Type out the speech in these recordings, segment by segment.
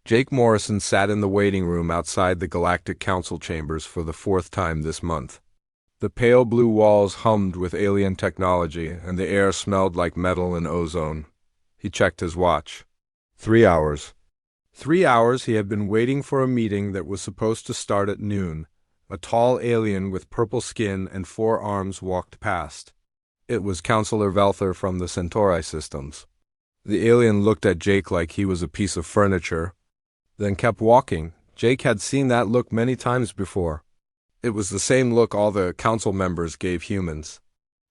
Jake Morrison sat in the waiting room outside the Galactic Council chambers for the fourth time this month. The pale blue walls hummed with alien technology, and the air smelled like metal and ozone. He checked his watch. 3 hours. 3 hours he had been waiting for a meeting that was supposed to start at noon. A tall alien with purple skin and 4 arms walked past. It was Counselor Velther from the Centauri systems. The alien looked at Jake like he was a piece of furniture, then kept walking. Jake had seen that look many times before. It was the same look all the council members gave humans,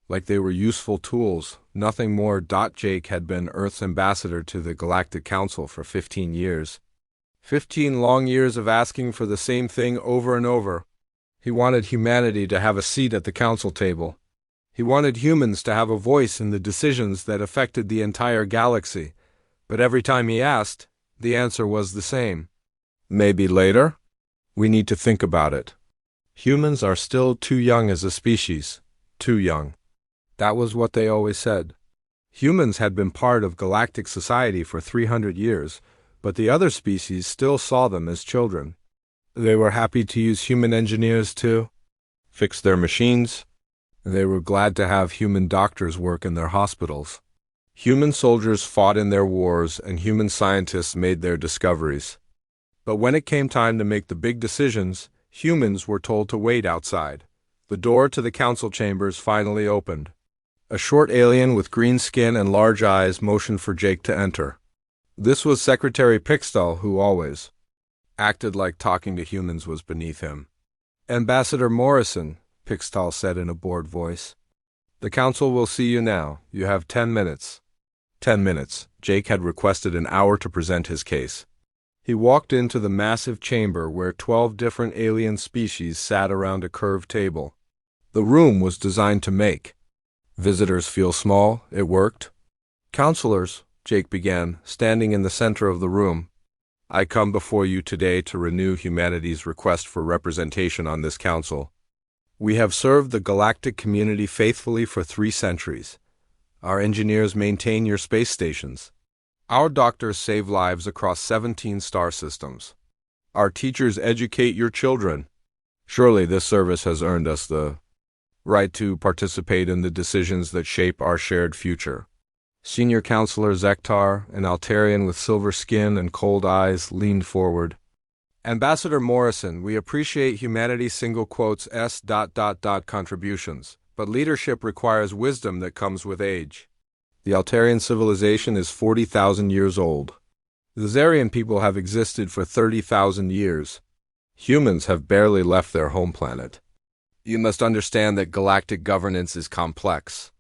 like they were useful tools, nothing more. Jake had been Earth's ambassador to the Galactic Council for 15 years. 15 long years of asking for the same thing over and over. He wanted humanity to have a seat at the council table. He wanted humans to have a voice in the decisions that affected the entire galaxy. But every time he asked, the answer was the same. Maybe later? We need to think about it. Humans are still too young as a species. Too young. That was what they always said. Humans had been part of galactic society for 300 years, but the other species still saw them as children. They were happy to use human engineers to fix their machines. They were glad to have human doctors work in their hospitals. Human soldiers fought in their wars, and human scientists made their discoveries. But when it came time to make the big decisions, humans were told to wait outside. The door to the council chambers finally opened. A short alien with green skin and large eyes motioned for Jake to enter. This was Secretary Pixtall, who always acted like talking to humans was beneath him. Ambassador Morrison, Pixtall said in a bored voice. The council will see you now. You have 10 minutes. 10 minutes. Jake had requested an hour to present his case. He walked into the massive chamber where 12 different alien species sat around a curved table. The room was designed to make visitors feel small. It worked. Counselors, Jake began, standing in the center of the room. I come before you today to renew humanity's request for representation on this council. We have served the galactic community faithfully for 3 centuries. Our engineers maintain your space stations. Our doctors save lives across 17 star systems. Our teachers educate your children. Surely this service has earned us the right to participate in the decisions that shape our shared future. Senior Counselor Zektar, an Altarian with silver skin and cold eyes, leaned forward. Ambassador Morrison, we appreciate humanity's S ... contributions, but leadership requires wisdom that comes with age. The Altarian civilization is 40,000 years old. The Zarian people have existed for 30,000 years. Humans have barely left their home planet. You must understand that galactic governance is complex.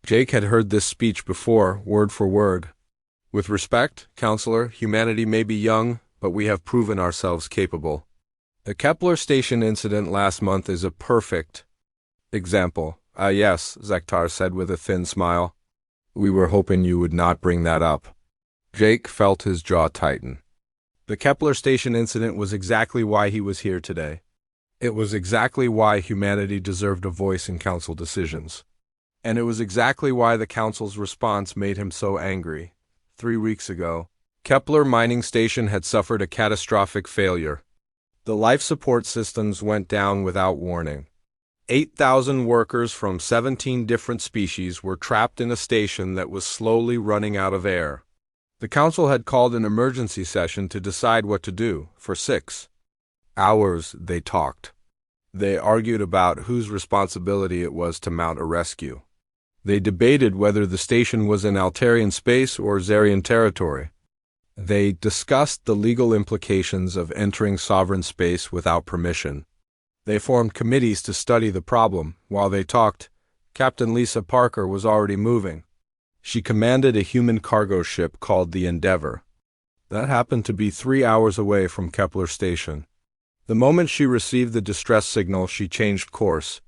Jake had heard this speech before, word for word. With respect, Counselor, humanity may be young, but we have proven ourselves capable. The Kepler station incident last month is a perfect example. Yes, Zektar said with a thin smile. We were hoping you would not bring that up. Jake felt his jaw tighten. The Kepler station incident was exactly why he was here today. It was exactly why humanity deserved a voice in council decisions. And it was exactly why the council's response made him so angry. 3 weeks ago, Kepler mining station had suffered a catastrophic failure. The life support systems went down without warning. 8,000 workers from 17 different species were trapped in a station that was slowly running out of air. The council had called an emergency session to decide what to do. For 6 hours they talked. They argued about whose responsibility it was to mount a rescue. They debated whether the station was in Altarian space or Zarian territory. They discussed the legal implications of entering sovereign space without permission. They formed committees to study the problem. While they talked, Captain Lisa Parker was already moving. She commanded a human cargo ship called the Endeavor. That happened to be 3 hours away from Kepler Station. The moment she received the distress signal, she changed course.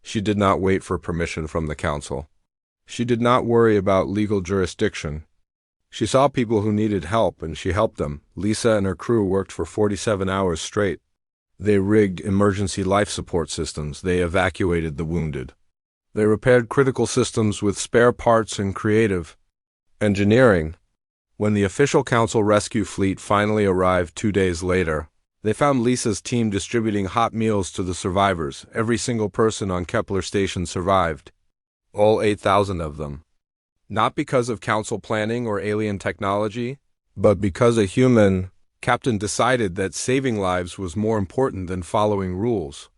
She did not wait for permission from the council. She did not worry about legal jurisdiction. She saw people who needed help, and she helped them. Lisa and her crew worked for 47 hours straight. They rigged emergency life support systems. They evacuated the wounded. They repaired critical systems with spare parts and creative engineering. When the official council rescue fleet finally arrived 2 days later, they found Lisa's team distributing hot meals to the survivors. Every single person on Kepler Station survived. All 8,000 of them. Not because of council planning or alien technology, but because a human captain decided that saving lives was more important than following rules.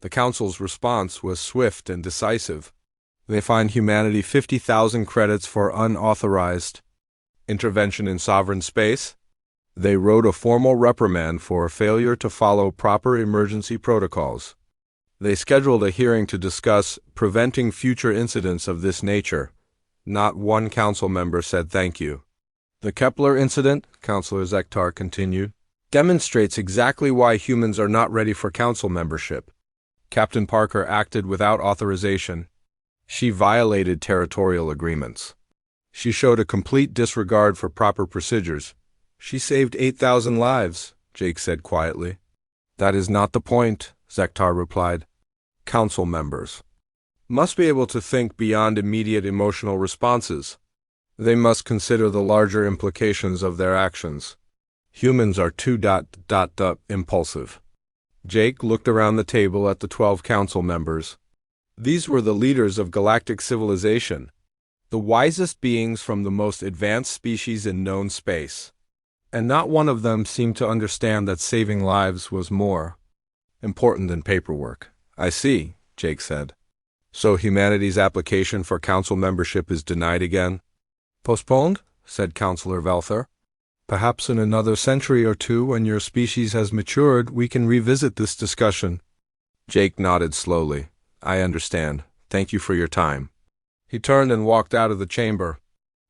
The council's response was swift and decisive. They fined humanity 50,000 credits for unauthorized intervention in sovereign space. They wrote a formal reprimand for failure to follow proper emergency protocols. They scheduled a hearing to discuss preventing future incidents of this nature. Not one council member said thank you. The Kepler incident, Councillor Zektar continued, demonstrates exactly why humans are not ready for council membership. Captain Parker acted without authorization. She violated territorial agreements. She showed a complete disregard for proper procedures. She saved 8,000 lives, Jake said quietly. That is not the point, Zektar replied. Council members must be able to think beyond immediate emotional responses. They must consider the larger implications of their actions. Humans are too impulsive. Jake looked around the table at the 12 council members. These were the leaders of galactic civilization, the wisest beings from the most advanced species in known space. And not one of them seemed to understand that saving lives was more important than paperwork. I see, Jake said. So humanity's application for council membership is denied again? Postponed, said Councillor Velther. Perhaps in another century or two, when your species has matured, we can revisit this discussion. Jake nodded slowly. I understand. Thank you for your time. He turned and walked out of the chamber.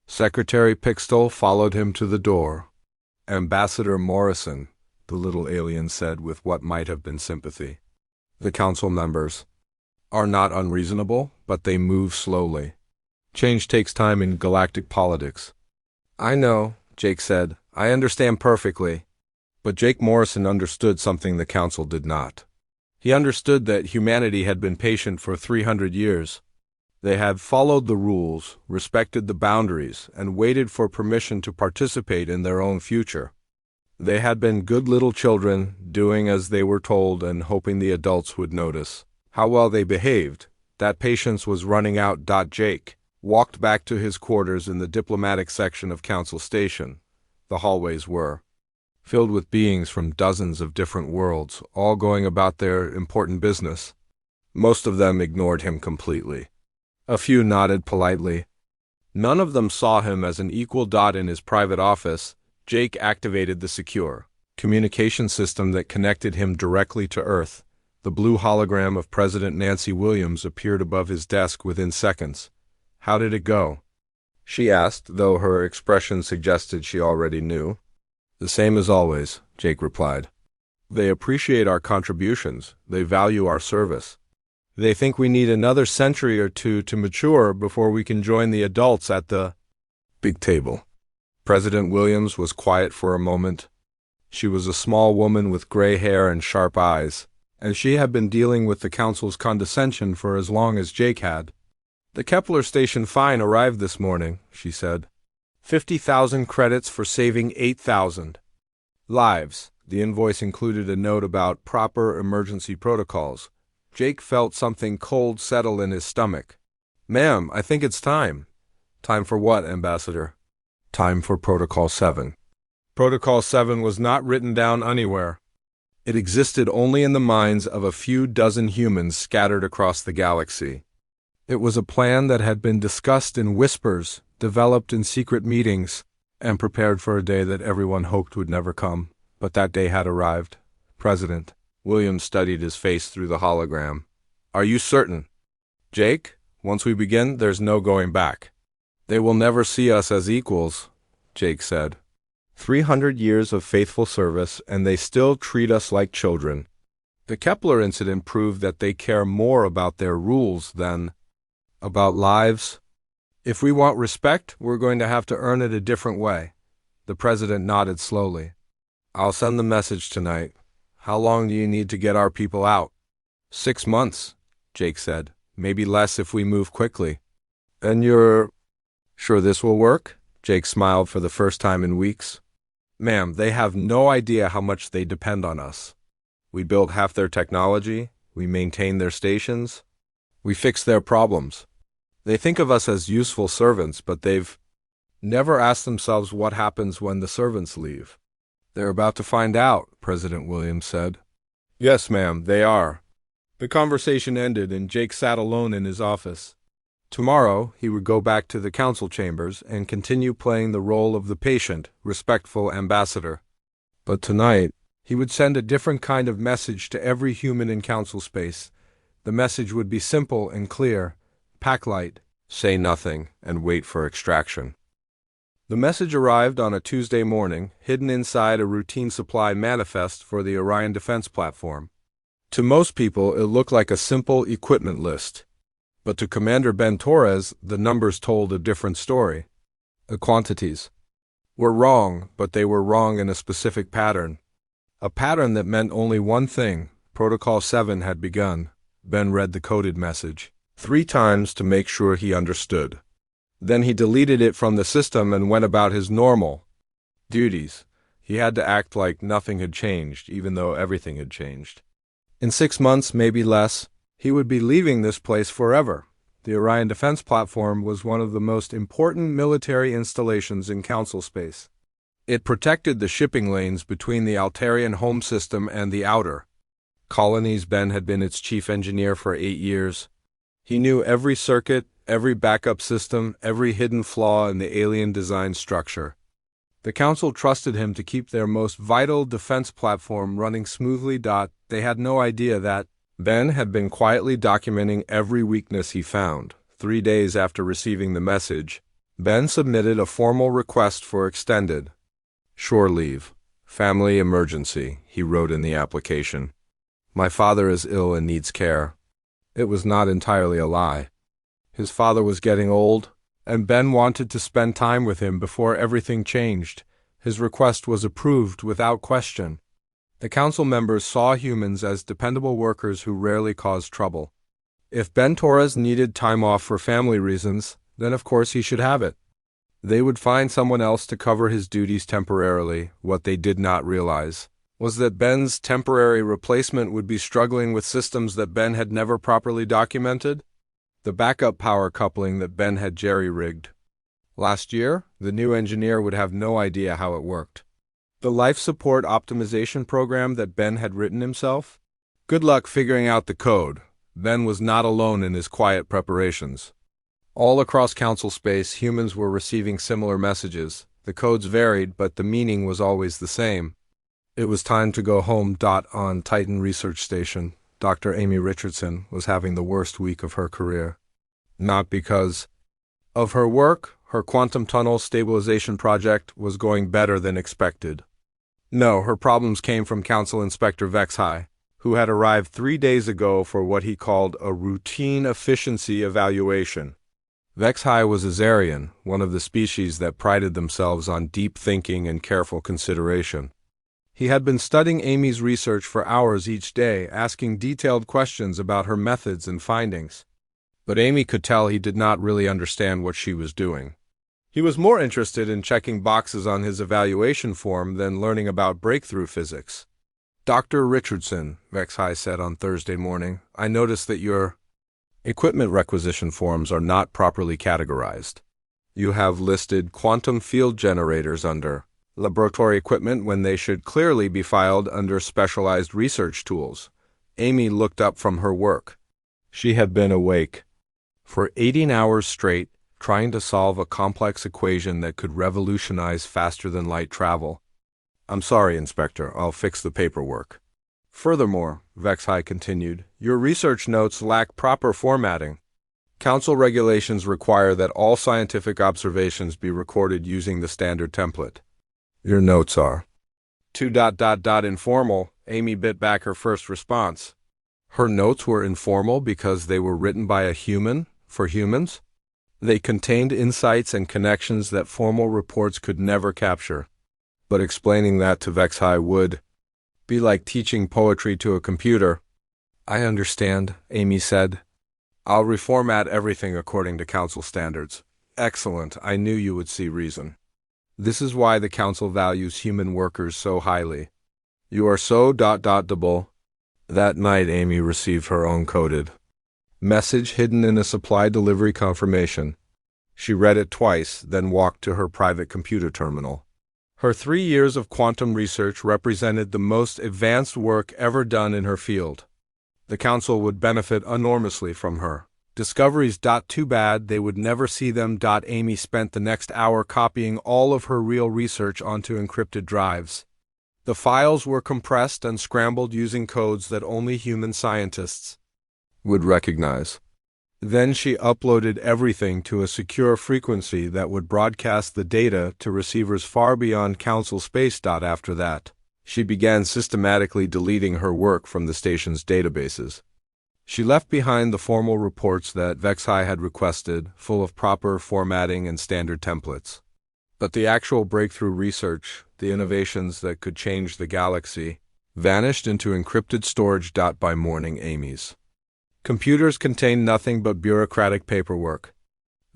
Secretary Pixtol followed him to the door. Ambassador Morrison, the little alien said with what might have been sympathy. The council members are not unreasonable, but they move slowly. Change takes time in galactic politics. I know, Jake said. I understand perfectly. But Jake Morrison understood something the council did not. He understood that humanity had been patient for 300 years. They had followed the rules, respected the boundaries, and waited for permission to participate in their own future. They had been good little children, doing as they were told and hoping the adults would notice how well they behaved. That patience was running out. Jake walked back to his quarters in the diplomatic section of Council Station. The hallways were filled with beings from dozens of different worlds, all going about their important business. Most of them ignored him completely. A few nodded politely. None of them saw him as an equal. In his private office, Jake activated the secure communication system that connected him directly to Earth. The blue hologram of President Nancy Williams appeared above his desk within seconds. How did it go? She asked, though her expression suggested she already knew. The same as always, Jake replied. They appreciate our contributions. They value our service. They think we need another century or two to mature before we can join the adults at the big table. President Williams was quiet for a moment. She was a small woman with gray hair and sharp eyes, and she had been dealing with the council's condescension for as long as Jake had. The Kepler Station fine arrived this morning, she said. 50,000 credits for saving 8,000 lives. The invoice included a note about proper emergency protocols. Jake felt something cold settle in his stomach. Ma'am, I think it's time. Time for what, Ambassador? Time for Protocol 7. Protocol 7 was not written down anywhere. It existed only in the minds of a few dozen humans scattered across the galaxy. It was a plan that had been discussed in whispers, developed in secret meetings, and prepared for a day that everyone hoped would never come. But that day had arrived. President Williams studied his face through the hologram. Are you certain? Jake, once we begin, there's no going back. They will never see us as equals, Jake said. 300 years of faithful service, and they still treat us like children. The Kepler incident proved that they care more about their rules than about lives. If we want respect, we're going to have to earn it a different way. The president nodded slowly. I'll send the message tonight. How long do you need to get our people out? 6 months, Jake said. Maybe less if we move quickly. And you're sure this will work? Jake smiled for the first time in weeks. Ma'am, they have no idea how much they depend on us. We build half their technology, we maintain their stations, we fix their problems. They think of us as useful servants, but they've never asked themselves what happens when the servants leave. They're about to find out, President Williams said. Yes, ma'am, they are. The conversation ended and Jake sat alone in his office. Tomorrow, he would go back to the council chambers and continue playing the role of the patient, respectful ambassador. But tonight, he would send a different kind of message to every human in council space. The message would be simple and clear. Pack light, say nothing, and wait for extraction. The message arrived on a Tuesday morning, hidden inside a routine supply manifest for the Orion Defense Platform. To most people, it looked like a simple equipment list. But to Commander Ben Torres, the numbers told a different story. The quantities were wrong, but they were wrong in a specific pattern. A pattern that meant only one thing: Protocol 7 had begun. Ben read the coded message 3 times to make sure he understood. Then he deleted it from the system and went about his normal duties. He had to act like nothing had changed, even though everything had changed. In 6 months, maybe less, he would be leaving this place forever. The Orion Defense Platform was one of the most important military installations in Council space. It protected the shipping lanes between the Altarian home system and the outer colonies. Ben had been its chief engineer for 8 years. He knew every circuit, every backup system, every hidden flaw in the alien design structure. The Council trusted him to keep their most vital defense platform running smoothly. They had no idea that Ben had been quietly documenting every weakness he found. 3 days after receiving the message, Ben submitted a formal request for extended shore leave. Family emergency, he wrote in the application. My father is ill and needs care. It was not entirely a lie. His father was getting old, and Ben wanted to spend time with him before everything changed. His request was approved without question. The council members saw humans as dependable workers who rarely caused trouble. If Ben Torres needed time off for family reasons, then of course he should have it. They would find someone else to cover his duties temporarily. What they did not realize was that Ben's temporary replacement would be struggling with systems that Ben had never properly documented. The backup power coupling that Ben had jerry-rigged. Last year, the new engineer would have no idea how it worked. The life support optimization program that Ben had written himself? Good luck figuring out the code. Ben was not alone in his quiet preparations. All across council space, humans were receiving similar messages. The codes varied, but the meaning was always the same. It was time to go home. On Titan Research Station, Dr. Amy Richardson was having the worst week of her career. Not because of her work, her quantum tunnel stabilization project was going better than expected. No, her problems came from Council Inspector Vexhai, who had arrived 3 days ago for what he called a routine efficiency evaluation. Vexhai was a Zarian, one of the species that prided themselves on deep thinking and careful consideration. He had been studying Amy's research for hours each day, asking detailed questions about her methods and findings. But Amy could tell he did not really understand what she was doing. He was more interested in checking boxes on his evaluation form than learning about breakthrough physics. Dr. Richardson, Vexhai said on Thursday morning, I noticed that your equipment requisition forms are not properly categorized. You have listed quantum field generators under laboratory equipment when they should clearly be filed under specialized research tools. Amy looked up from her work. She had been awake for 18 hours straight, trying to solve a complex equation that could revolutionize faster-than-light travel. I'm sorry, Inspector, I'll fix the paperwork. Furthermore, Vexhai continued, your research notes lack proper formatting. Council regulations require that all scientific observations be recorded using the standard template. Your notes are informal. Amy bit back her first response. Her notes were informal because they were written by a human, for humans. They contained insights and connections that formal reports could never capture. But explaining that to Vexhai would be like teaching poetry to a computer. I understand, Amy said. I'll reformat everything according to council standards. Excellent, I knew you would see reason. This is why the Council values human workers so highly. You are so dot-dot-dable. That night Amy received her own coded message hidden in a supply delivery confirmation. She read it twice, then walked to her private computer terminal. Her 3 years of quantum research represented the most advanced work ever done in her field. The Council would benefit enormously from her discoveries. Too bad they would never see them. Amy spent the next hour copying all of her real research onto encrypted drives. The files were compressed and scrambled using codes that only human scientists would recognize. Then she uploaded everything to a secure frequency that would broadcast the data to receivers far beyond Council space. After that, she began systematically deleting her work from the station's databases. She left behind the formal reports that Vexi had requested, full of proper formatting and standard templates. But the actual breakthrough research, the innovations that could change the galaxy, vanished into encrypted storage. By morning, Amy's computers contained nothing but bureaucratic paperwork.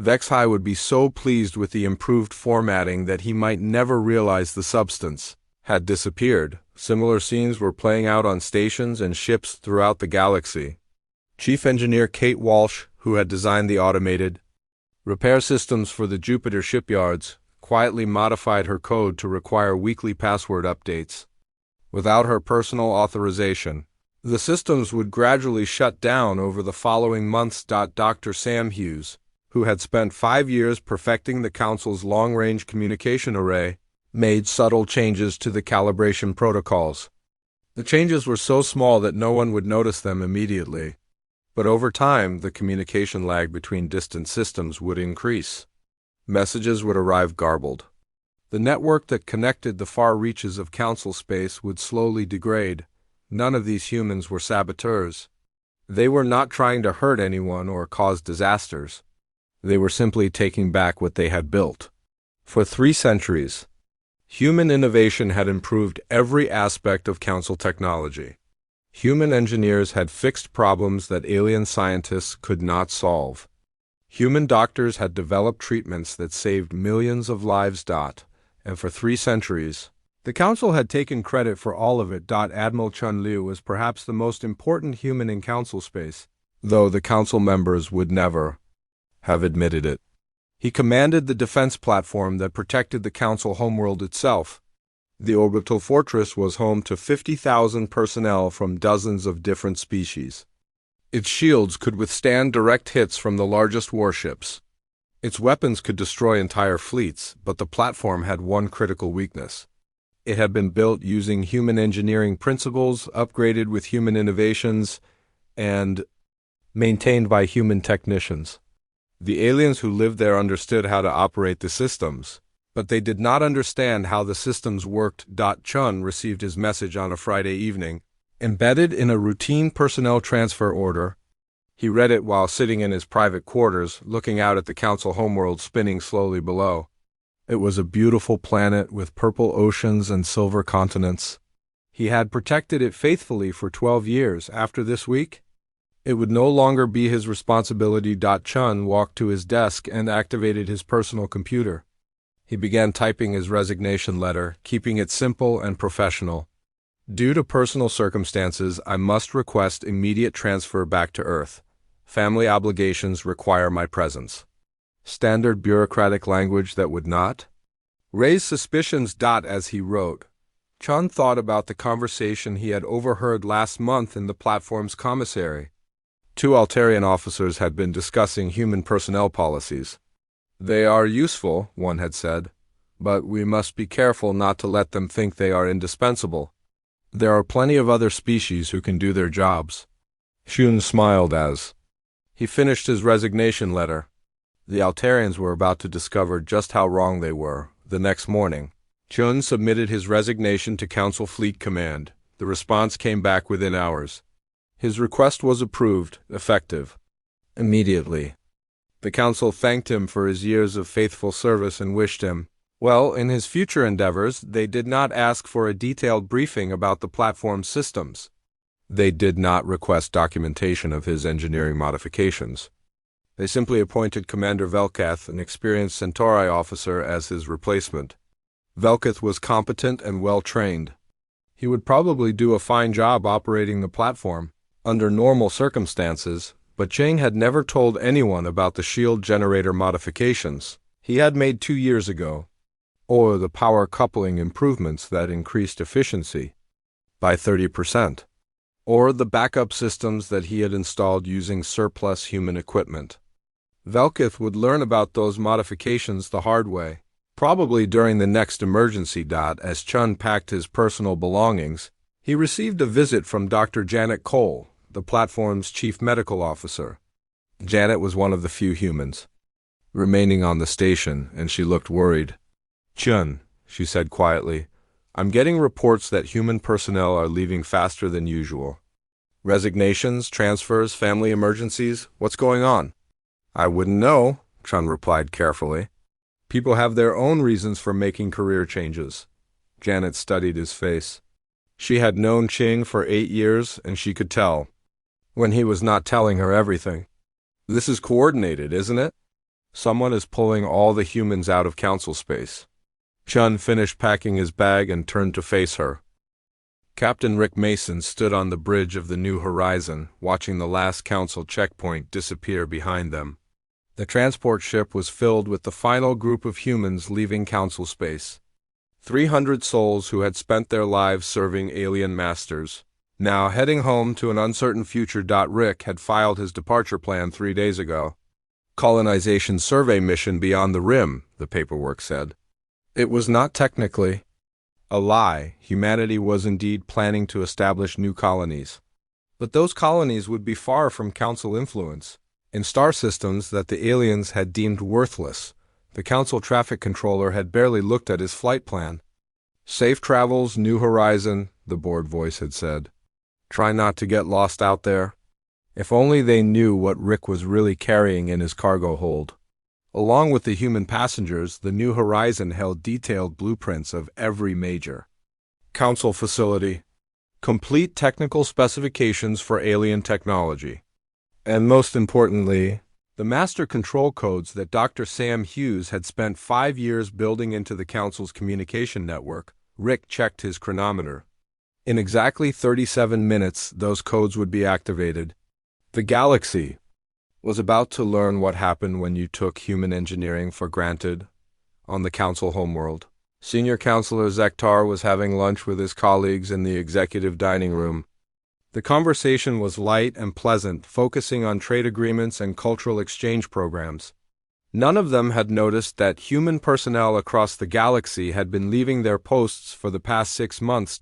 Vexi would be so pleased with the improved formatting that he might never realize the substance had disappeared. Similar scenes were playing out on stations and ships throughout the galaxy. Chief Engineer Kate Walsh, who had designed the automated repair systems for the Jupiter shipyards, quietly modified her code to require weekly password updates. Without her personal authorization, the systems would gradually shut down over the following months. Dr. Sam Hughes, who had spent 5 years perfecting the Council's long-range communication array, made subtle changes to the calibration protocols. The changes were so small that no one would notice them immediately. But over time, the communication lag between distant systems would increase. Messages would arrive garbled. The network that connected the far reaches of Council space would slowly degrade. None of these humans were saboteurs. They were not trying to hurt anyone or cause disasters. They were simply taking back what they had built. For 3 centuries, human innovation had improved every aspect of Council technology. Human engineers had fixed problems that alien scientists could not solve. Human doctors had developed treatments that saved millions of lives. And for 3 centuries, the Council had taken credit for all of it. Admiral Chun Liu was perhaps the most important human in Council space, though the Council members would never have admitted it. He commanded the defense platform that protected the Council homeworld itself. The orbital fortress was home to 50,000 personnel from dozens of different species. Its shields could withstand direct hits from the largest warships. Its weapons could destroy entire fleets, but the platform had one critical weakness. It had been built using human engineering principles, upgraded with human innovations, and maintained by human technicians. The aliens who lived there understood how to operate the systems, but they did not understand how the systems worked. Chun received his message on a Friday evening, embedded in a routine personnel transfer order. He read it while sitting in his private quarters, looking out at the Council homeworld spinning slowly below. It was a beautiful planet with purple oceans and silver continents. He had protected it faithfully for 12 years. After this week, it would no longer be his responsibility. Chun walked to his desk and activated his personal computer. He began typing his resignation letter, keeping it simple and professional. Due to personal circumstances, I must request immediate transfer back to Earth. Family obligations require my presence. Standard bureaucratic language that would not raise suspicions. As he wrote, Chun thought about the conversation he had overheard last month in the platform's commissary. 2 Altarian officers had been discussing human personnel policies. They are useful, one had said, but we must be careful not to let them think they are indispensable. There are plenty of other species who can do their jobs. Shun smiled as he finished his resignation letter. The Altarians were about to discover just how wrong they were. The next morning, Chun submitted his resignation to Council Fleet Command. The response came back within hours. His request was approved, effective immediately. The Council thanked him for his years of faithful service and wished him well in his future endeavors. They did not ask for a detailed briefing about the platform's systems. They did not request documentation of his engineering modifications. They simply appointed Commander Velkath, an experienced Centauri officer, as his replacement. Velkath was competent and well-trained. He would probably do a fine job operating the platform under normal circumstances, but Chang had never told anyone about the shield generator modifications he had made 2 years ago, or the power coupling improvements that increased efficiency by 30%, or the backup systems that he had installed using surplus human equipment. Velkath would learn about those modifications the hard way, probably during the next emergency. As Chun packed his personal belongings, he received a visit from Dr. Janet Cole, the platform's chief medical officer. Janet was one of the few humans remaining on the station, and she looked worried. "Chun," she said quietly, "I'm getting reports that human personnel are leaving faster than usual. Resignations, transfers, family emergencies, what's going on?" "I wouldn't know," Chun replied carefully. "People have their own reasons for making career changes." Janet studied his face. She had known Ching for 8 years, and she could tell when he was not telling her everything. "This is coordinated, isn't it? Someone is pulling all the humans out of council space." Chun finished packing his bag and turned to face her. Captain Rick Mason stood on the bridge of the New Horizon, watching the last council checkpoint disappear behind them. The transport ship was filled with the final group of humans leaving council space. 300 souls who had spent their lives serving alien masters, now heading home to an uncertain future. Rick had filed his departure plan 3 days ago. Colonization survey mission beyond the rim, the paperwork said. It was not technically a lie. Humanity was indeed planning to establish new colonies. But those colonies would be far from council influence, in star systems that the aliens had deemed worthless. The council traffic controller had barely looked at his flight plan. "Safe travels, New Horizon," the bored voice had said. "Try not to get lost out there." If only they knew what Rick was really carrying in his cargo hold. Along with the human passengers, the New Horizon held detailed blueprints of every major council facility, complete technical specifications for alien technology, and most importantly, the master control codes that Dr. Sam Hughes had spent 5 years building into the council's communication network. Rick checked his chronometer. In exactly 37 minutes, those codes would be activated. The galaxy was about to learn what happened when you took human engineering for granted on the council homeworld. Senior Counselor Zektar was having lunch with his colleagues in the executive dining room. The conversation was light and pleasant, focusing on trade agreements and cultural exchange programs. None of them had noticed that human personnel across the galaxy had been leaving their posts for the past 6 months.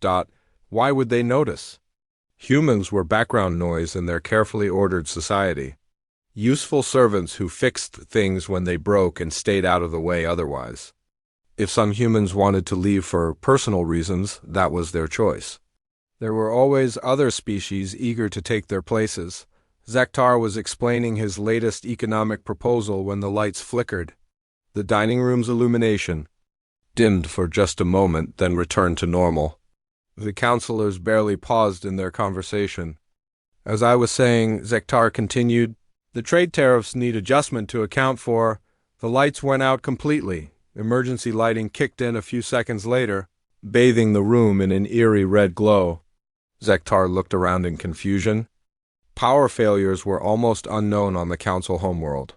Why would they notice? Humans were background noise in their carefully ordered society. Useful servants who fixed things when they broke and stayed out of the way otherwise. If some humans wanted to leave for personal reasons, that was their choice. There were always other species eager to take their places. Zektar was explaining his latest economic proposal when the lights flickered. The dining room's illumination dimmed for just a moment, then returned to normal. The counselors barely paused in their conversation. "As I was saying," Zektar continued, "the trade tariffs need adjustment to account for." The lights went out completely. Emergency lighting kicked in a few seconds later, bathing the room in an eerie red glow. Zektar looked around in confusion. Power failures were almost unknown on the council homeworld.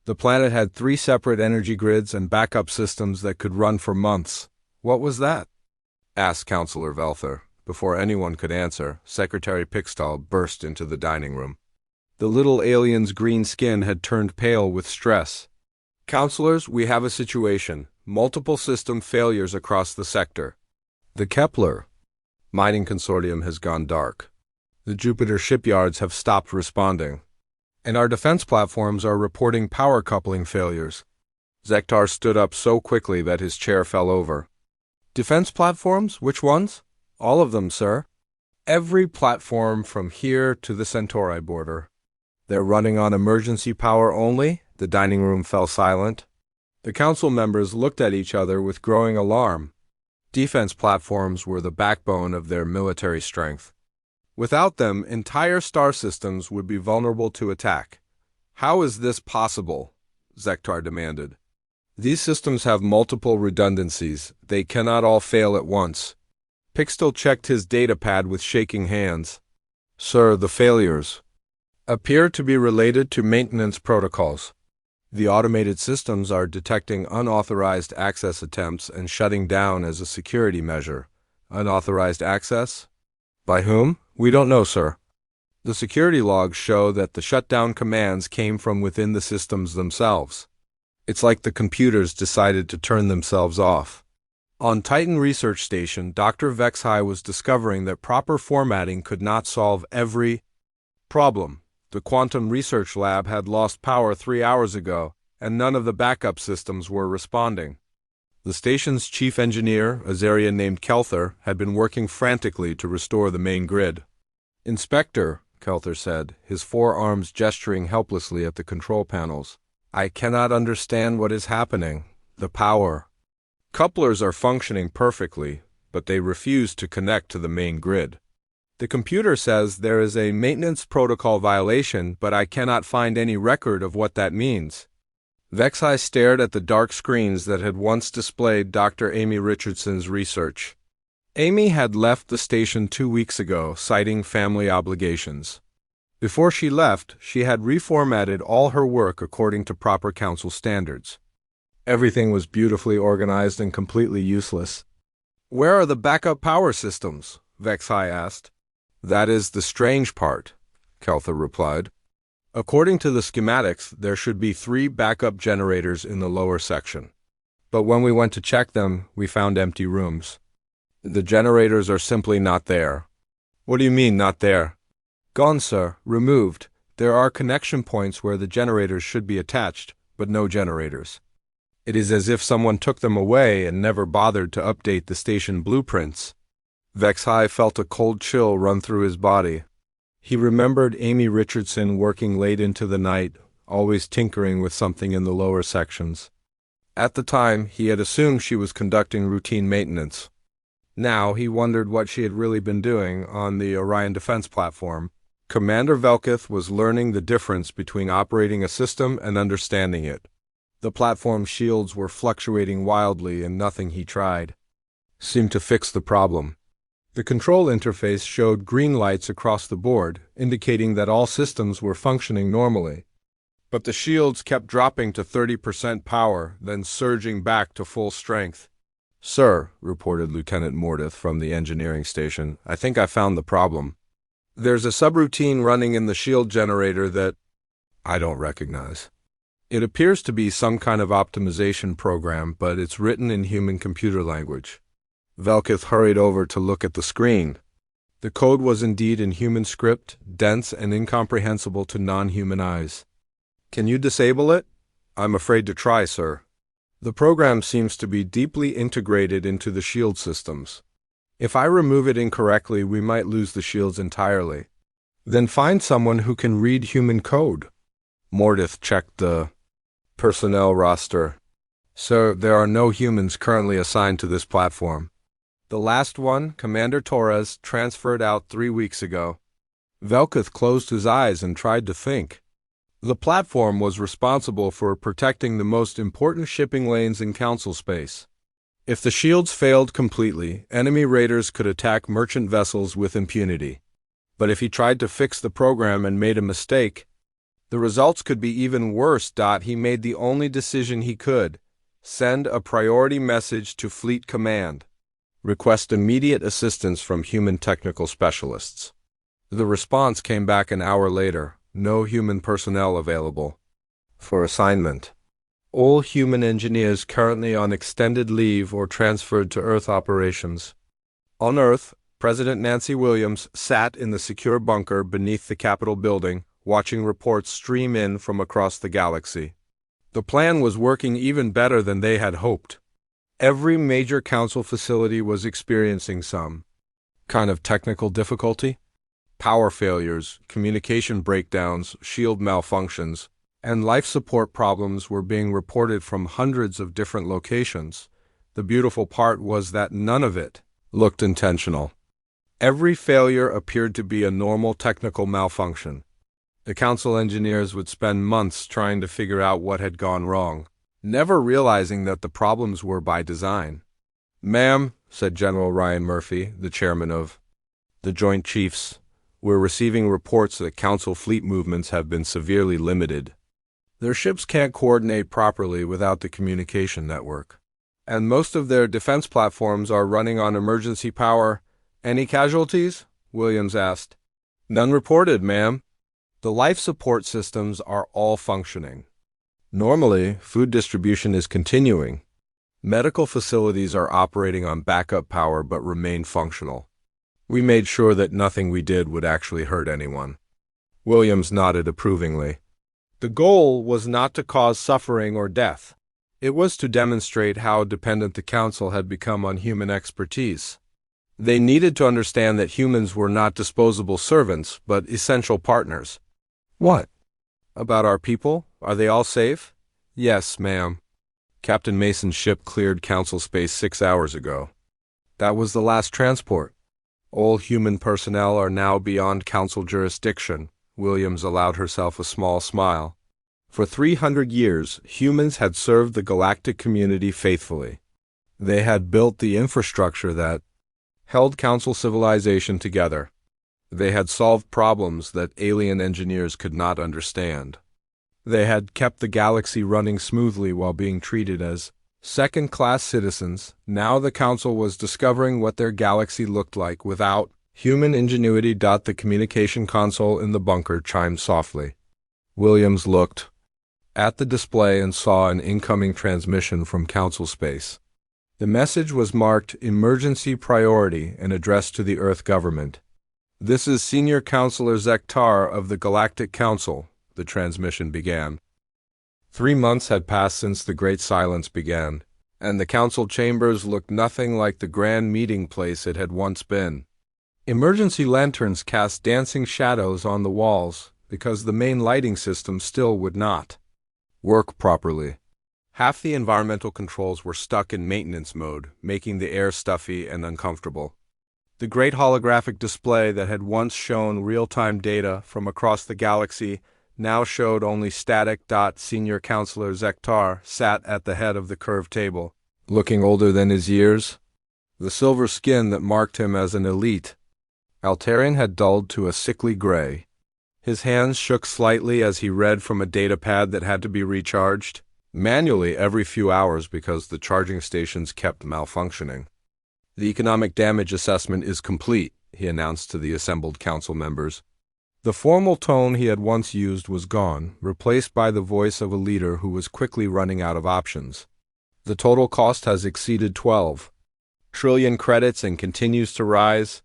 The planet had 3 separate energy grids and backup systems that could run for months. "What was that?" asked Counselor Velther. Before anyone could answer, Secretary Pixtall burst into the dining room. The little alien's green skin had turned pale with stress. "Counselors, we have a situation. Multiple system failures across the sector. The Kepler mining consortium has gone dark. The Jupiter shipyards have stopped responding. And our defense platforms are reporting power coupling failures." Zektar stood up so quickly that his chair fell over. "Defense platforms? Which ones?" "All of them, sir. Every platform from here to the Centauri border. They're running on emergency power only." The dining room fell silent. The council members looked at each other with growing alarm. Defense platforms were the backbone of their military strength. Without them, entire star systems would be vulnerable to attack. How is this possible? Zektar demanded. These systems have multiple redundancies. They cannot all fail at once. Pixtel checked his datapad with shaking hands. Sir, the failures appear to be related to maintenance protocols. The automated systems are detecting unauthorized access attempts and shutting down as a security measure. Unauthorized access? By whom? We don't know, sir. The security logs show that the shutdown commands came from within the systems themselves. It's like the computers decided to turn themselves off. On Titan Research Station, Dr. Vexhai was discovering that proper formatting could not solve every problem. The Quantum Research Lab had lost power 3 hours ago, and none of the backup systems were responding. The station's chief engineer, a Zarian named Kelther, had been working frantically to restore the main grid. Inspector, Kelther said, his forearms gesturing helplessly at the control panels. I cannot understand what is happening. The power couplers are functioning perfectly, but they refuse to connect to the main grid. The computer says there is a maintenance protocol violation, but I cannot find any record of what that means. Vexhai stared at the dark screens that had once displayed Dr. Amy Richardson's research. Amy had left the station 2 weeks ago, citing family obligations. Before she left, she had reformatted all her work according to proper council standards. Everything was beautifully organized and completely useless. Where are the backup power systems? Vexhai asked. That is the strange part, Kelther replied. According to the schematics, there should be 3 backup generators in the lower section. But when we went to check them, we found empty rooms. The generators are simply not there. What do you mean, not there? Gone, sir. Removed. There are connection points where the generators should be attached, but no generators. It is as if someone took them away and never bothered to update the station blueprints. Vexhai felt a cold chill run through his body. He remembered Amy Richardson working late into the night, always tinkering with something in the lower sections. At the time, he had assumed she was conducting routine maintenance. Now he wondered what she had really been doing on the Orion Defense Platform. Commander Velkith was learning the difference between operating a system and understanding it. The platform's shields were fluctuating wildly, and nothing he tried seemed to fix the problem. The control interface showed green lights across the board, indicating that all systems were functioning normally. But the shields kept dropping to 30% power, then surging back to full strength. Sir, reported Lieutenant Mordith from the engineering station, I think I found the problem. There's a subroutine running in the shield generator that I don't recognize. It appears to be some kind of optimization program, but it's written in human computer language. Velkith hurried over to look at the screen. The code was indeed in human script, dense and incomprehensible to non-human eyes. Can you disable it? I'm afraid to try, sir. The program seems to be deeply integrated into the shield systems. If I remove it incorrectly, we might lose the shields entirely. Then find someone who can read human code. Mordith checked the personnel roster. Sir, there are no humans currently assigned to this platform. The last one, Commander Torres, transferred out 3 weeks ago. Velkith closed his eyes and tried to think. The platform was responsible for protecting the most important shipping lanes in Council space. If the shields failed completely, enemy raiders could attack merchant vessels with impunity. But if he tried to fix the program and made a mistake, the results could be even worse. He made the only decision he could: send a priority message to Fleet Command. Request immediate assistance from human technical specialists. The response came back an hour later. No human personnel available for assignment. All human engineers currently on extended leave or transferred to Earth operations. On Earth, President Nancy Williams sat in the secure bunker beneath the Capitol building, watching reports stream in from across the galaxy. The plan was working even better than they had hoped. Every major council facility was experiencing some kind of technical difficulty. Power failures, communication breakdowns, shield malfunctions, and life support problems were being reported from hundreds of different locations. The beautiful part was that none of it looked intentional. Every failure appeared to be a normal technical malfunction. The council engineers would spend months trying to figure out what had gone wrong, never realizing that the problems were by design. "Ma'am," said General Ryan Murphy, the chairman of the Joint Chiefs, "we're receiving reports that council fleet movements have been severely limited. Their ships can't coordinate properly without the communication network. And most of their defense platforms are running on emergency power. Any casualties?" Williams asked. "None reported, ma'am. The life support systems are all functioning. Normally, food distribution is continuing. Medical facilities are operating on backup power but remain functional. We made sure that nothing we did would actually hurt anyone." Williams nodded approvingly. The goal was not to cause suffering or death. It was to demonstrate how dependent the council had become on human expertise. They needed to understand that humans were not disposable servants, but essential partners. "What about our people? Are they all safe?" "Yes, ma'am. Captain Mason's ship cleared council space 6 hours ago. That was the last transport. All human personnel are now beyond council jurisdiction." Williams allowed herself a small smile. For 300 years, humans had served the galactic community faithfully. They had built the infrastructure that held council civilization together. They had solved problems that alien engineers could not understand. They had kept the galaxy running smoothly while being treated as second-class citizens. Now the council was discovering what their galaxy looked like without human ingenuity. The communication console in the bunker chimed softly. Williams looked at the display and saw an incoming transmission from council space. The message was marked Emergency Priority and addressed to the Earth government. "This is Senior Counselor Zektar of the Galactic Council," the transmission began. 3 months had passed since the Great Silence began, and the council chambers looked nothing like the grand meeting place it had once been. Emergency lanterns cast dancing shadows on the walls because the main lighting system still would not work properly. Half the environmental controls were stuck in maintenance mode, making the air stuffy and uncomfortable. The great holographic display that had once shown real-time data from across the galaxy now showed only static. Senior Counselor Zektar sat at the head of the curved table, looking older than his years. The silver skin that marked him as an elite Altarian had dulled to a sickly gray. His hands shook slightly as he read from a datapad that had to be recharged manually every few hours because the charging stations kept malfunctioning. "The economic damage assessment is complete," he announced to the assembled council members. The formal tone he had once used was gone, replaced by the voice of a leader who was quickly running out of options. "The total cost has exceeded 12 trillion credits and continues to rise."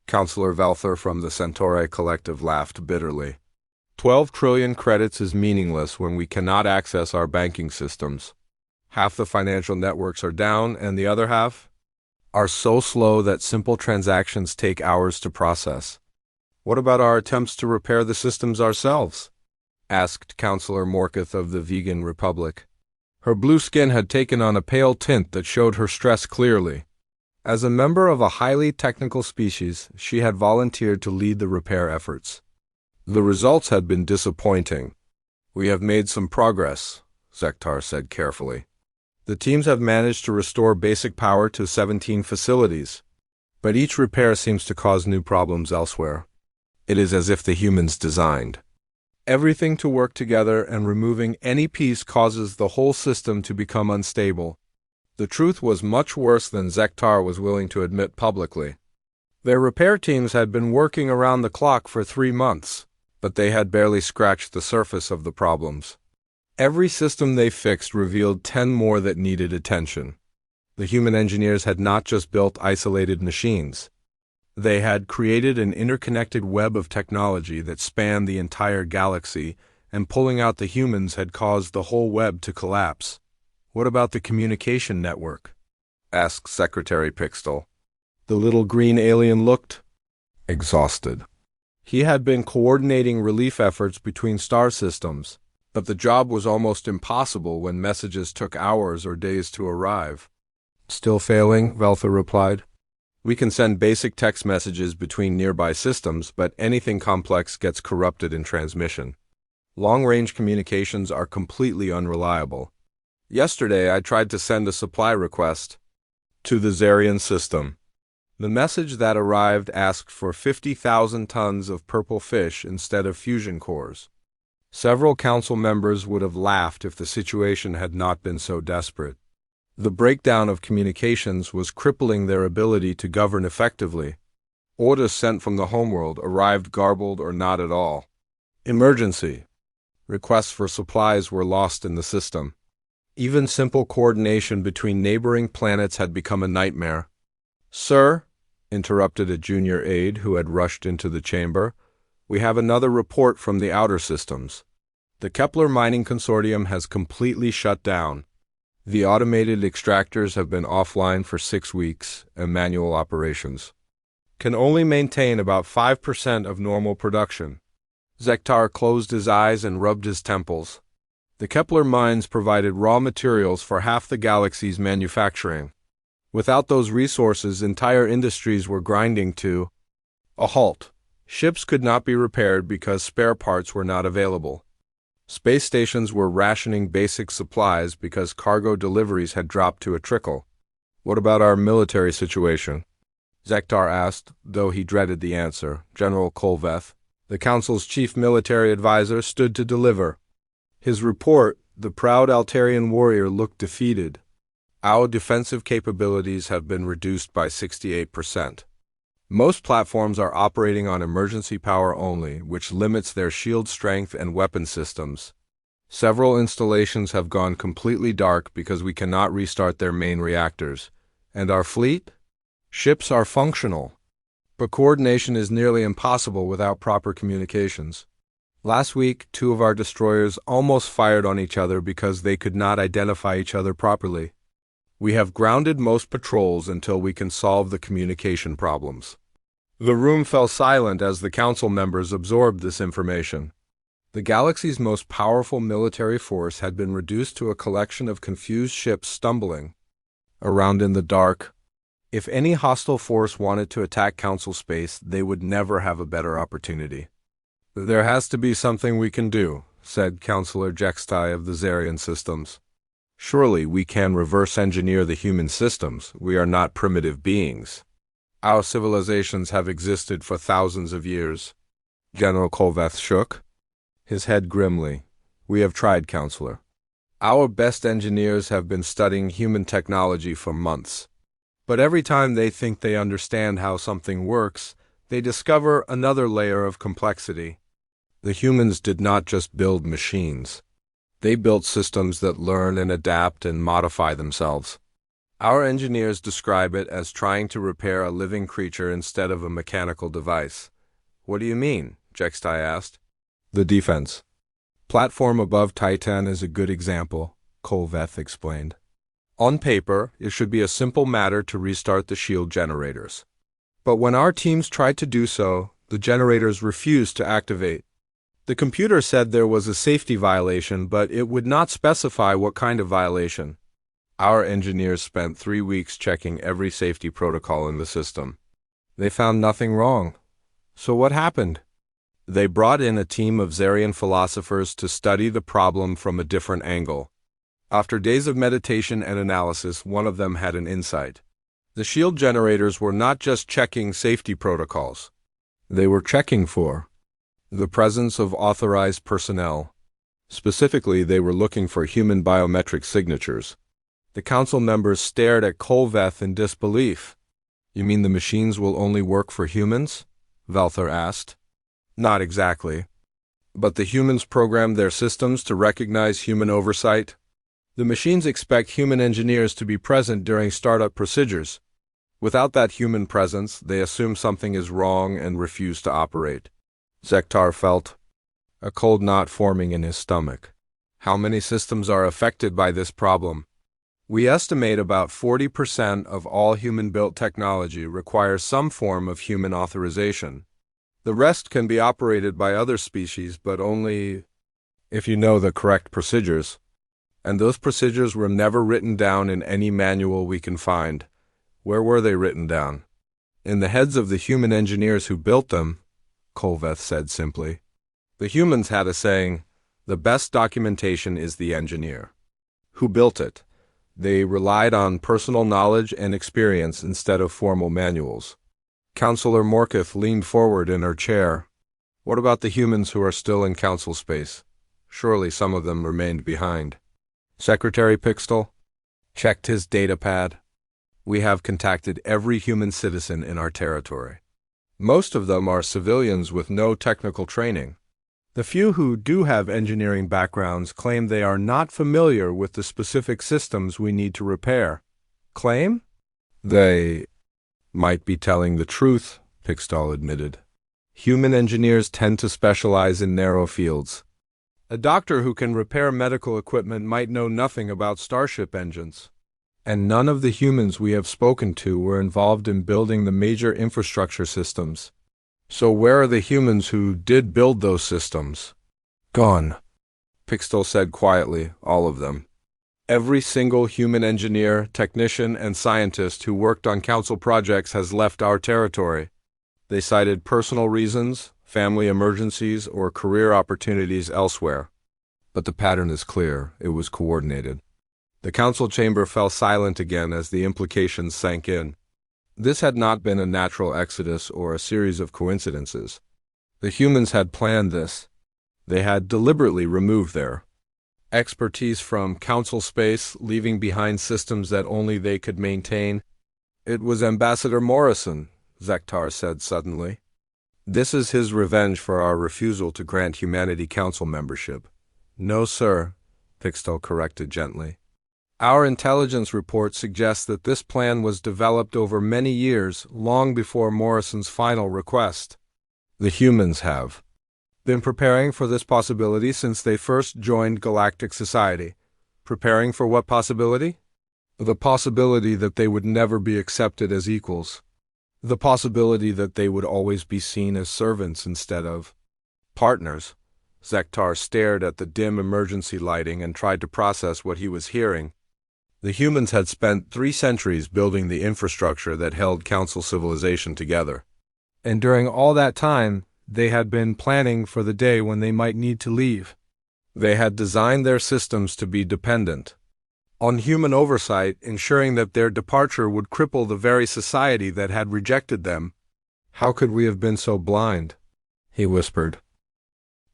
Counselor Velther from the Centauri Collective laughed bitterly. 12 trillion credits is meaningless when we cannot access our banking systems. Half the financial networks are down, and the other half are so slow that simple transactions take hours to process. "What about our attempts to repair the systems ourselves?" asked Counselor Morketh of the Vegan Republic. Her blue skin had taken on a pale tint that showed her stress clearly. As a member of a highly technical species, she had volunteered to lead the repair efforts. The results had been disappointing. "We have made some progress," Zektar said carefully. "The teams have managed to restore basic power to 17 facilities, but each repair seems to cause new problems elsewhere. It is as if the humans designed everything to work together, and removing any piece causes the whole system to become unstable." The truth was much worse than Zektar was willing to admit publicly. Their repair teams had been working around the clock for 3 months, but they had barely scratched the surface of the problems. Every system they fixed revealed 10 more that needed attention. The human engineers had not just built isolated machines. They had created an interconnected web of technology that spanned the entire galaxy, and pulling out the humans had caused the whole web to collapse. "What about the communication network?" asked Secretary Pixtel. The little green alien looked exhausted. He had been coordinating relief efforts between star systems, but the job was almost impossible when messages took hours or days to arrive. "Still failing," Velther replied. We can send basic text messages between nearby systems, but anything complex gets corrupted in transmission. Long-range communications are completely unreliable. Yesterday, I tried to send a supply request to the Zarian system. The message that arrived asked for 50,000 tons of purple fish instead of fusion cores. Several council members would have laughed if the situation had not been so desperate. The breakdown of communications was crippling their ability to govern effectively. Orders sent from the homeworld arrived garbled or not at all. Emergency. Requests for supplies were lost in the system. Even simple coordination between neighboring planets had become a nightmare. "Sir," interrupted a junior aide who had rushed into the chamber, "we have another report from the outer systems. The Kepler Mining Consortium has completely shut down. The automated extractors have been offline for 6 weeks, and manual operations can only maintain about 5% of normal production." Zektar closed his eyes and rubbed his temples. The Kepler mines provided raw materials for half the galaxy's manufacturing. Without those resources, entire industries were grinding to a halt. Ships could not be repaired because spare parts were not available. Space stations were rationing basic supplies because cargo deliveries had dropped to a trickle. "What about our military situation?" Zektar asked, though he dreaded the answer. General Kolveth, the Council's chief military advisor, stood to deliver. His report, the proud Altarian warrior, looked defeated. "Our defensive capabilities have been reduced by 68%. Most platforms are operating on emergency power only, which limits their shield strength and weapon systems. Several installations have gone completely dark because we cannot restart their main reactors. And our fleet? Ships are functional, but coordination is nearly impossible without proper communications. Last week, 2 of our destroyers almost fired on each other because they could not identify each other properly. We have grounded most patrols until we can solve the communication problems." The room fell silent as the council members absorbed this information. The galaxy's most powerful military force had been reduced to a collection of confused ships stumbling around in the dark. If any hostile force wanted to attack council space, they would never have a better opportunity. "There has to be something we can do," said Councillor Jextai of the Zarian systems. "Surely we can reverse engineer the human systems. We are not primitive beings. Our civilizations have existed for thousands of years." General Kolveth shook his head grimly. "We have tried, Counselor. Our best engineers have been studying human technology for months. But every time they think they understand how something works, they discover another layer of complexity. The humans did not just build machines. They built systems that learn and adapt and modify themselves. Our engineers describe it as trying to repair a living creature instead of a mechanical device." "What do you mean?" Jextai asked. "The defense platform above Titan is a good example," Kolveth explained. "On paper, it should be a simple matter to restart the shield generators. But when our teams tried to do so, the generators refused to activate. The computer said there was a safety violation, but it would not specify what kind of violation. Our engineers spent 3 weeks checking every safety protocol in the system. They found nothing wrong. So what happened? They brought in a team of Zarian philosophers to study the problem from a different angle. After days of meditation and analysis, one of them had an insight. The shield generators were not just checking safety protocols. They were checking for the presence of authorized personnel. Specifically, they were looking for human biometric signatures." The council members stared at Kolveth in disbelief. "You mean the machines will only work for humans?" Valthar asked. "Not exactly. But the humans program their systems to recognize human oversight. The machines expect human engineers to be present during startup procedures. Without that human presence, they assume something is wrong and refuse to operate." Zektar felt a cold knot forming in his stomach. "How many systems are affected by this problem?" "We estimate about 40% of all human-built technology requires some form of human authorization. The rest can be operated by other species, but only if you know the correct procedures. And those procedures were never written down in any manual we can find. Where were they written down?" In the heads of the human engineers who built them, Kolveth said simply. The humans had a saying, the best documentation is the engineer. Who built it? They relied on personal knowledge and experience instead of formal manuals. Counselor Morkith leaned forward in her chair. What about the humans who are still in council space? Surely some of them remained behind. Secretary Pixtel checked his datapad. We have contacted every human citizen in our territory. Most of them are civilians with no technical training. The few who do have engineering backgrounds claim they are not familiar with the specific systems we need to repair. Claim? They might be telling the truth, Pixtel admitted. Human engineers tend to specialize in narrow fields. A doctor who can repair medical equipment might know nothing about starship engines. And none of the humans we have spoken to were involved in building the major infrastructure systems. So where are the humans who did build those systems? Gone, Pixtel said quietly, all of them. Every single human engineer, technician, and scientist who worked on council projects has left our territory. They cited personal reasons, family emergencies, or career opportunities elsewhere. But the pattern is clear. It was coordinated. The council chamber fell silent again as the implications sank in. This had not been a natural exodus or a series of coincidences. The humans had planned this. They had deliberately removed their expertise from council space, leaving behind systems that only they could maintain. It was Ambassador Morrison, Zektar said suddenly. This is his revenge for our refusal to grant Humanity Council membership. No, sir, Pixtel corrected gently. Our intelligence report suggests that this plan was developed over many years, long before Morrison's final request. The humans have been preparing for this possibility since they first joined Galactic Society. Preparing for what possibility? The possibility that they would never be accepted as equals. The possibility that they would always be seen as servants instead of partners. Zektar stared at the dim emergency lighting and tried to process what he was hearing. The humans had spent 3 centuries building the infrastructure that held Council civilization together. And during all that time, they had been planning for the day when they might need to leave. They had designed their systems to be dependent on human oversight, ensuring that their departure would cripple the very society that had rejected them. How could we have been so blind? He whispered.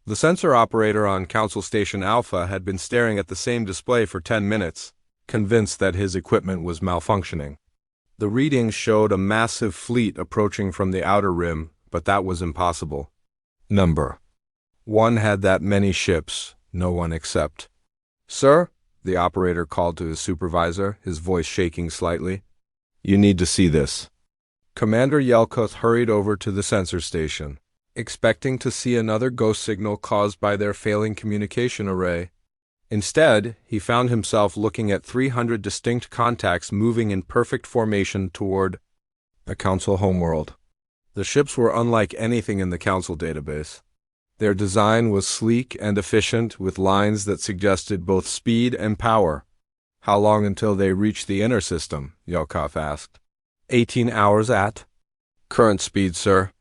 The sensor operator on Council Station Alpha had been staring at the same display for 10 minutes. Convinced that his equipment was malfunctioning. The readings showed a massive fleet approaching from the outer rim, but that was impossible. Number 1 had that many ships, no one except. Sir, the operator called to his supervisor, his voice shaking slightly. You need to see this. Commander Yelkoth hurried over to the sensor station, expecting to see another ghost signal caused by their failing communication array. Instead, he found himself looking at 300 distinct contacts moving in perfect formation toward the Council homeworld. The ships were unlike anything in the Council database. Their design was sleek and efficient, with lines that suggested both speed and power. How long until they reached the inner system? Yelkoth asked. 18 hours at current speed, sir.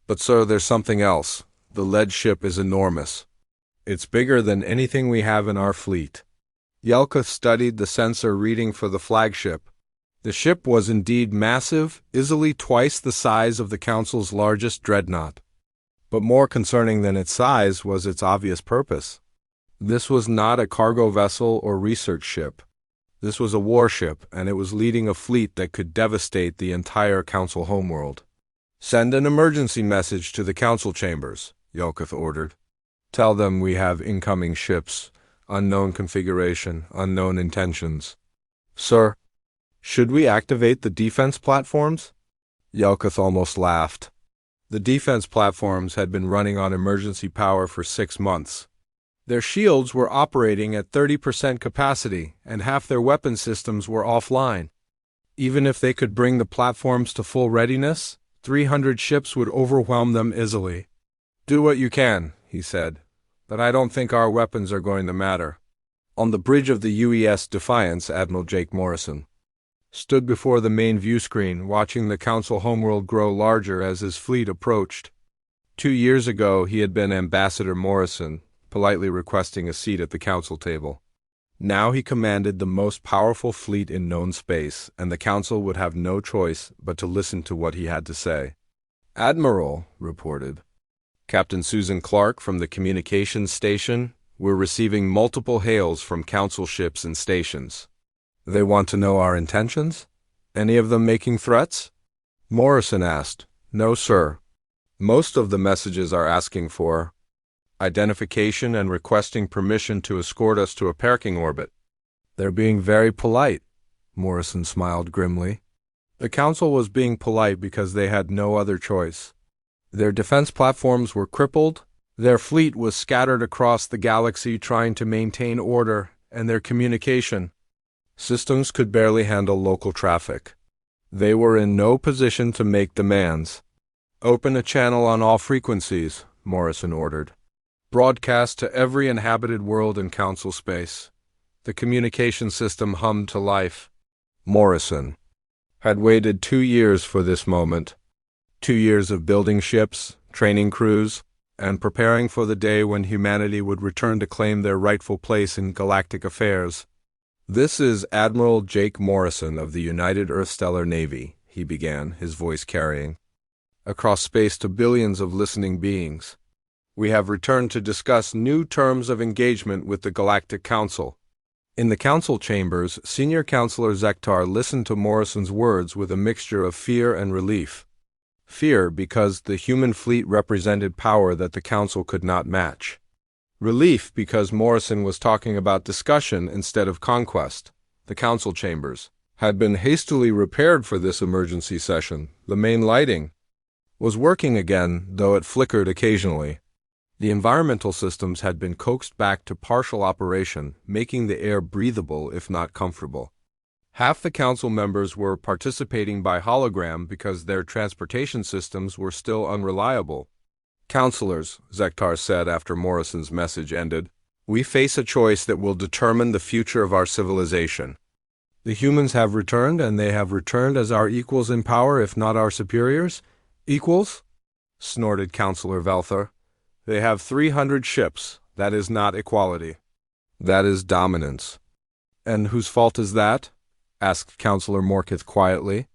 But sir, there's something else. The lead ship is enormous. It's bigger than anything we have in our fleet. Yelkoth studied the sensor reading for the flagship. The ship was indeed massive, easily twice the size of the Council's largest dreadnought. But more concerning than its size was its obvious purpose. This was not a cargo vessel or research ship. This was a warship, and it was leading a fleet that could devastate the entire Council homeworld. Send an emergency message to the Council chambers, Yelkoth ordered. Tell them we have incoming ships, unknown configuration, unknown intentions. Sir, should we activate the defense platforms? Yelkoth almost laughed. The defense platforms had been running on emergency power for 6 months. Their shields were operating at 30% capacity, and half their weapon systems were offline. Even if they could bring the platforms to full readiness, 300 ships would overwhelm them easily. Do what you can, he said, but I don't think our weapons are going to matter. On the bridge of the UES Defiance, Admiral Jake Morrison stood before the main view screen, watching the Council homeworld grow larger as his fleet approached. 2 years ago, he had been Ambassador Morrison, politely requesting a seat at the Council table. Now he commanded the most powerful fleet in known space, and the Council would have no choice but to listen to what he had to say. "Admiral," reported Captain Susan Clark from the communications station, "we're receiving multiple hails from Council ships and stations. They want to know our intentions? Any of them making threats?" Morrison asked. "No, sir. Most of the messages are asking for identification and requesting permission to escort us to a parking orbit." "They're being very polite," Morrison smiled grimly. The Council was being polite because they had no other choice. Their defense platforms were crippled, their fleet was scattered across the galaxy trying to maintain order, and their communication systems could barely handle local traffic. They were in no position to make demands. "Open a channel on all frequencies," Morrison ordered. "Broadcast to every inhabited world in Council space." The communication system hummed to life. Morrison had waited 2 years for this moment. 2 years of building ships, training crews, and preparing for the day when humanity would return to claim their rightful place in galactic affairs. "This is Admiral Jake Morrison of the United Earthstellar Navy," he began, his voice carrying across space to billions of listening beings. "We have returned to discuss new terms of engagement with the Galactic Council." In the Council chambers, Senior Counselor Zektar listened to Morrison's words with a mixture of fear and relief. Fear because the human fleet represented power that the Council could not match. Relief because Morrison was talking about discussion instead of conquest. The Council chambers had been hastily repaired for this emergency session. The main lighting was working again, though it flickered occasionally. The environmental systems had been coaxed back to partial operation, making the air breathable if not comfortable. Half the Council members were participating by hologram because their transportation systems were still unreliable. "Counselors," Zektar said after Morrison's message ended, "we face a choice that will determine the future of our civilization. The humans have returned, and they have returned as our equals in power, if not our superiors." "Equals?" snorted Counselor Velthar. "They have 300 ships. That is not equality. That is dominance." "And whose fault is that?" asked Counselor Morkith quietly.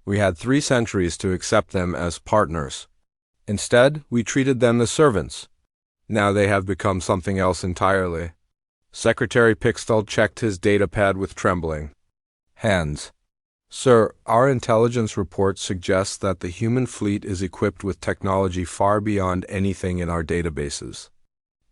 "We had 3 centuries to accept them as partners. Instead, we treated them as servants. Now they have become something else entirely." Secretary Pixtall checked his datapad with trembling hands. "Sir, our intelligence report suggests that the human fleet is equipped with technology far beyond anything in our databases.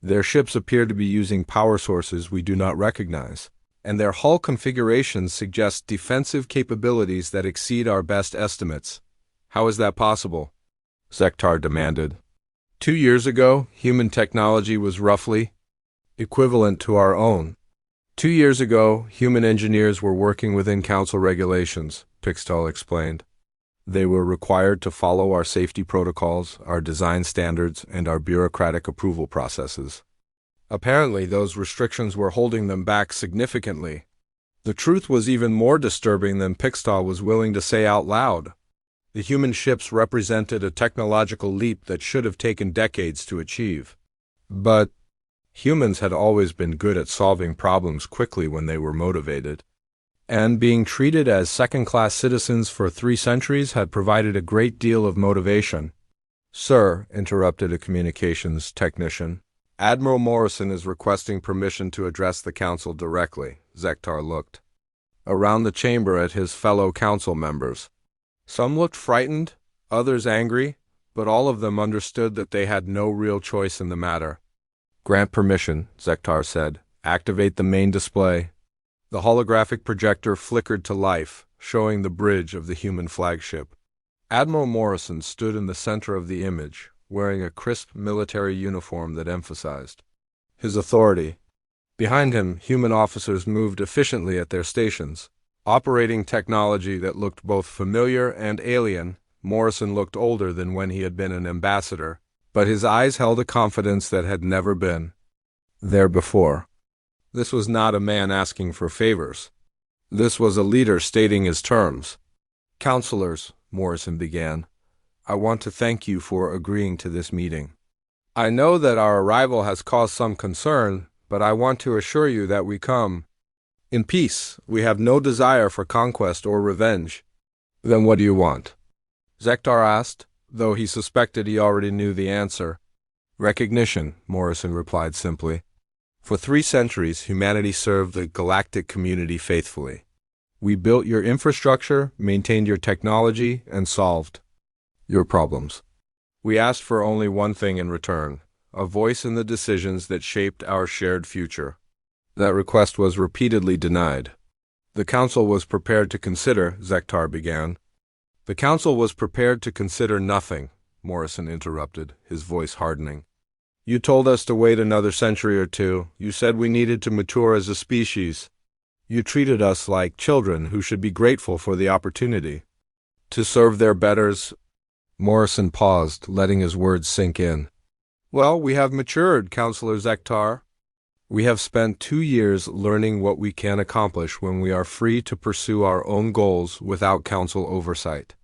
Their ships appear to be using power sources we do not recognize, and their hull configurations suggest defensive capabilities that exceed our best estimates. How is that possible?" Zektar demanded. 2 years ago, human technology was roughly equivalent to our own. 2 years ago, human engineers were working within Council regulations, Pixtall explained. They were required to follow our safety protocols, our design standards, and our bureaucratic approval processes. Apparently, those restrictions were holding them back significantly. The truth was even more disturbing than Pixtall was willing to say out loud. The human ships represented a technological leap that should have taken decades to achieve. But humans had always been good at solving problems quickly when they were motivated. And being treated as second-class citizens for 3 centuries had provided a great deal of motivation. "Sir," interrupted a communications technician, "Admiral Morrison is requesting permission to address the Council directly." Zektar looked around the chamber at his fellow Council members. Some looked frightened, others angry, but all of them understood that they had no real choice in the matter. "Grant permission," Zektar said. "Activate the main display." The holographic projector flickered to life, showing the bridge of the human flagship. Admiral Morrison stood in the center of the image, wearing a crisp military uniform that emphasized his authority. Behind him, human officers moved efficiently at their stations, operating technology that looked both familiar and alien. Morrison looked older than when he had been an ambassador, but his eyes held a confidence that had never been there before. This was not a man asking for favors. This was a leader stating his terms. Counselors, Morrison began, I want to thank you for agreeing to this meeting. I know that our arrival has caused some concern, but I want to assure you that we come in peace. We have no desire for conquest or revenge. Then what do you want? Zektar asked, though he suspected he already knew the answer. Recognition, Morrison replied simply. For 3 centuries, humanity served the galactic community faithfully. We built your infrastructure, maintained your technology, and solved your problems. We asked for only one thing in return, a voice in the decisions that shaped our shared future. That request was repeatedly denied. The Council was prepared to consider, Zektar began. The Council was prepared to consider nothing, Morrison interrupted, his voice hardening. You told us to wait another century or 2. You said we needed to mature as a species. You treated us like children who should be grateful for the opportunity to serve their betters. Morrison paused, letting his words sink in. Well, we have matured, Counselor Zektar. We have spent 2 years learning what we can accomplish when we are free to pursue our own goals without Council oversight.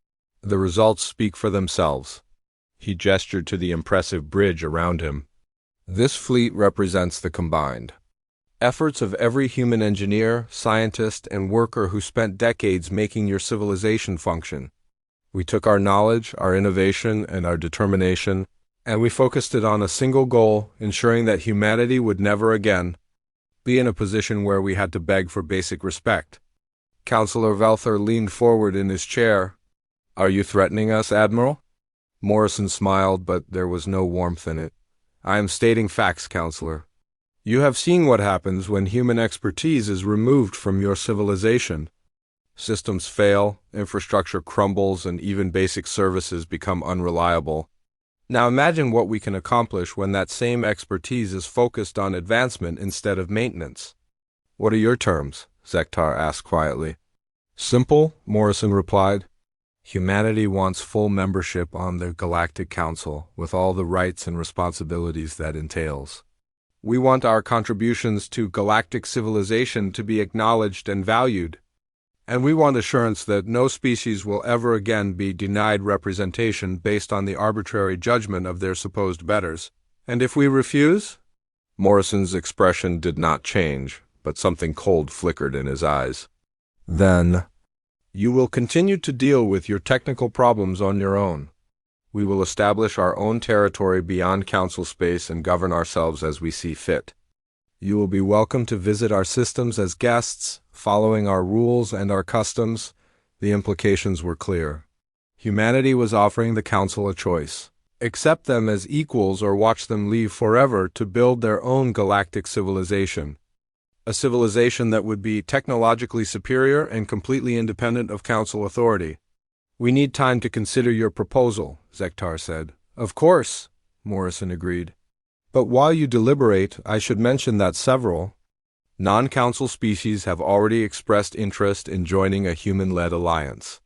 The results speak for themselves. He gestured to the impressive bridge around him. This fleet represents the combined efforts of every human engineer, scientist, and worker who spent decades making your civilization function. We took our knowledge, our innovation, and our determination, and we focused it on a single goal, ensuring that humanity would never again be in a position where we had to beg for basic respect. Counselor Velther leaned forward in his chair. Are you threatening us, Admiral? Morrison smiled, but there was no warmth in it. I am stating facts, Counselor. You have seen what happens when human expertise is removed from your civilization. Systems fail, infrastructure crumbles, and even basic services become unreliable. Now imagine what we can accomplish when that same expertise is focused on advancement instead of maintenance. What are your terms? Zektar asked quietly. Simple, Morrison replied. Humanity wants full membership on the Galactic Council, with all the rights and responsibilities that entails. We want our contributions to galactic civilization to be acknowledged and valued. And we want assurance that no species will ever again be denied representation based on the arbitrary judgment of their supposed betters. And if we refuse? Morrison's expression did not change, but something cold flickered in his eyes. Then, you will continue to deal with your technical problems on your own. We will establish our own territory beyond Council space and govern ourselves as we see fit. You will be welcome to visit our systems as guests, following our rules and our customs. The implications were clear. Humanity was offering the Council a choice. Accept them as equals or watch them leave forever to build their own galactic civilization. A civilization that would be technologically superior and completely independent of Council authority. We need time to consider your proposal, Zektar said. Of course, Morrison agreed. But while you deliberate, I should mention that several non-Council species have already expressed interest in joining a human-led alliance.